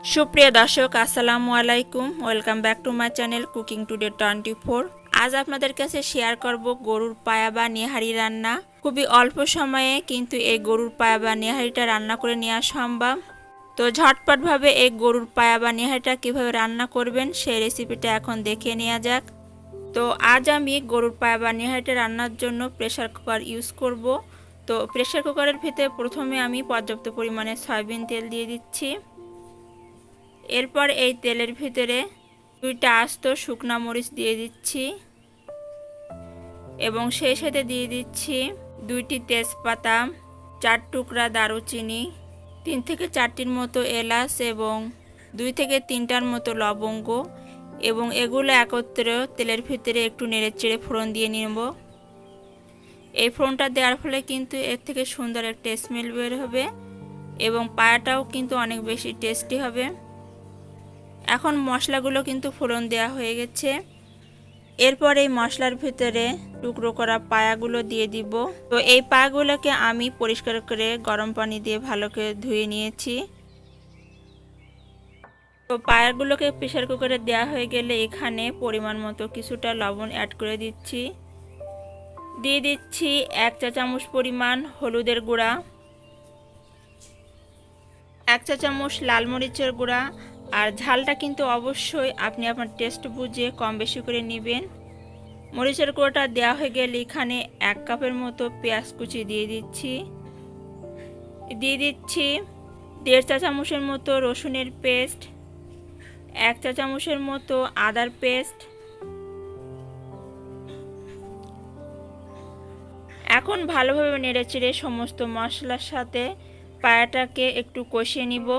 সুপ্রিয় দর্শক আসসালামু আলাইকুম, welcome back to my channel cooking today 24। আজ আপনাদের কাছে শেয়ার করব গরুর পায়া বা নিহারি রান্না। খুবই অল্প সময়ে কিন্তু এই গরুর পায়া বা নিহারিটা রান্না করে নেওয়া সম্ভব। তো ঝটপটভাবে এই গরুর পায়া বা নিহারিটা কীভাবে রান্না করবেন সেই রেসিপিটা এখন দেখে নেওয়া যাক। তো আজ আমি গরুর পায়া বা নিহারিটা রান্নার জন্য প্রেসার কুকার ইউজ করব। তো প্রেসার কুকারের ভিতরে প্রথমে আমি পর্যাপ্ত পরিমাণে সয়াবিন তেল দিয়ে দিচ্ছি। এরপর এই তেলের ভিতরে 2টা আস্ত শুকনা মরিচ দিয়ে দিচ্ছি এবং সেই সাথে দিয়ে দিচ্ছি 2টি তেজপাতা, 4 টুকরা দারুচিনি, 3 থেকে 4টির মতো এলাচ এবং 2 থেকে 3টার মতো লবঙ্গ, এবং এগুলো একত্রে তেলের ভিতরে একটু নেড়েচেড়ে ফোড়ন দিয়ে নেব। এই ফোড়নটা দেওয়ার ফলে কিন্তু এর থেকে সুন্দর একটা স্মেল বের হবে এবং পায়াটাও কিন্তু অনেক বেশি টেস্টি হবে। এখন মশলাগুলো কিন্তু ফোড়ন দেওয়া হয়ে গেছে। এরপর এই মশলার ভিতরে টুকরো করা পায়াগুলো দিয়ে দিব। তো এই পায়াগুলোকে আমি পরিষ্কার করে গরম পানি দিয়ে ভালো করে ধুয়ে নিয়েছি। তো পায়াগুলোকে প্রেসার কুকারে দেওয়া হয়ে গেলে এখানে পরিমাণ মতো কিছুটা লবণ অ্যাড করে দিচ্ছি। দিয়ে দিচ্ছি 1 চা চামচ পরিমাণ হলুদের গুঁড়া, 1 চা চামচ লাল মরিচের গুঁড়া, আর ঝালটা কিন্তু অবশ্যই আপনি আপনার টেস্ট বুঝে কম বেশি করে নেবেন। মরিচের গুঁড়োটা দেওয়া হয়ে গেলে এখানে 1 কাপের মতো পেঁয়াজ কুচি দিয়ে দিচ্ছি। 1.5 চা চামচের মতো রসুনের পেস্ট, 1 চা চামচের মতো আদার পেস্ট। এখন ভালোভাবে নেড়েচেড়ে সমস্ত মশলার সাথে পায়াটাকে একটু কষিয়ে নিব।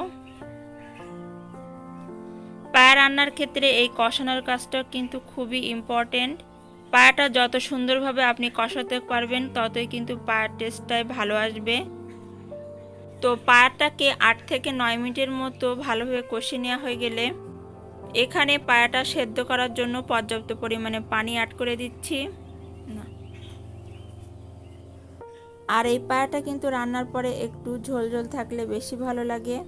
পায়া রান্নার ক্ষেত্রে এই কষানোর কাজটা কিন্তু খুবই ইম্পর্টেন্ট। পায়াটা যত সুন্দরভাবে আপনি কষাতে পারবেন ততই কিন্তু পায়ার টেস্টটাই ভালো আসবে। তো পায়াটাকে 8 থেকে 9 মিনিটের মতো ভালোভাবে কষিয়ে নেওয়া হয়ে গেলে এখানে পায়াটা সেদ্ধ করার জন্য পর্যাপ্ত পরিমাণে পানি অ্যাড করে দিচ্ছি। আর এই পায়াটা কিন্তু রান্নার পরে একটু ঝোল ঝোল থাকলে বেশি ভালো লাগে।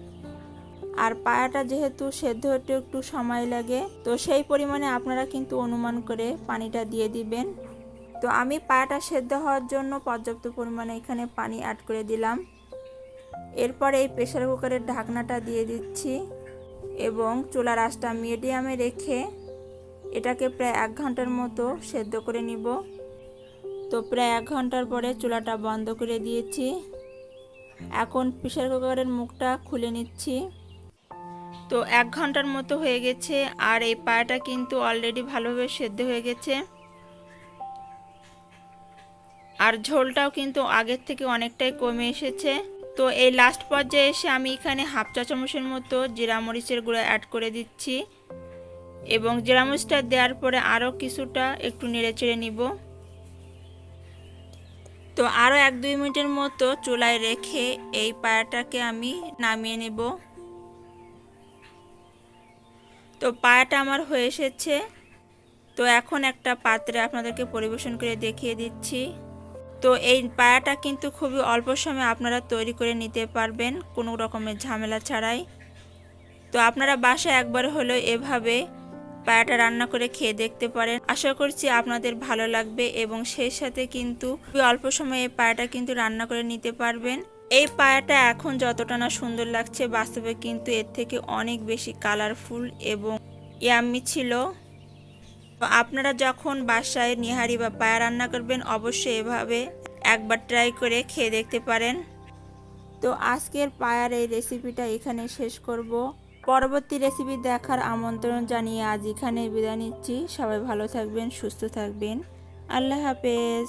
আর পায়াটা যেহেতু সেদ্ধ হতে একটু সময় লাগে, তো সেই পরিমাণে আপনারা কিন্তু অনুমান করে পানিটা দিয়ে দিবেন। তো আমি পায়াটা সেদ্ধ হওয়ার জন্য পর্যাপ্ত পরিমাণে এখানে পানি অ্যাড করে দিলাম। এরপর এই প্রেসার কুকারের ঢাকনাটা দিয়ে দিচ্ছি এবং চুলার আঁচটা মিডিয়ামে রেখে এটাকে প্রায় 1 ঘন্টার মতো সেদ্ধ করে নিব। তো প্রায় 1 ঘন্টার পরে চুলাটা বন্ধ করে দিয়েছি। এখন প্রেসার কুকারের মুখটা খুলে নিচ্ছি। তো 1 ঘন্টার মতো হয়ে গেছে আর এই পায়াটা কিন্তু অলরেডি ভালোভাবে সেদ্ধ হয়ে গেছে আর ঝোলটাও কিন্তু আগের থেকে অনেকটাই কমে এসেছে। তো এই লাস্ট পর্যায়ে এসে আমি এখানে 1/2 চা চামচের মতো জিরা মরিচের গুঁড়া অ্যাড করে দিচ্ছি এবং জিরা মরিচটা দেওয়ার পরে আরও কিছুটা একটু নেড়েচেড়ে নিব। তো আরও 1-2 মিনিটের মতো চুলায় রেখে এই পায়াটাকে আমি নামিয়ে নেব। তো পায়াটা আমার হয়ে এসেছে। তো এখন একটা পাত্রে আপনাদেরকে পরিবেশন করে দেখিয়ে দিচ্ছি। তো এই পায়াটা কিন্তু খুবই অল্প সময়ে আপনারা তৈরি করে নিতে পারবেন কোনো রকমের ঝামেলা ছাড়াই। তো আপনারা বাসায় একবার হলেও এভাবে পায়াটা রান্না করে খেয়ে দেখতে পারেন। আশা করছি আপনাদের ভালো লাগবে এবং সেই সাথে কিন্তু খুবই অল্প সময়ে এই পায়াটা কিন্তু রান্না করে নিতে পারবেন। এই পায়াটা এখন যতটা না সুন্দর লাগছে, বাস্তবে কিন্তু এর থেকে অনেক বেশি কালারফুল এবং ইয়াম্মি ছিল। তো আপনারা যখন বাসায় নিহারি বা পায়া রান্না করবেন অবশ্যই এভাবে একবার ট্রাই করে খেয়ে দেখতে পারেন। তো আজকের পায়ার এই রেসিপিটা এখানে শেষ করব। পরবর্তী রেসিপি দেখার আমন্ত্রণ জানিয়ে আজ এখানে বিদায় নিচ্ছি। সবাই ভালো থাকবেন, সুস্থ থাকবেন। আল্লাহ হাফেজ।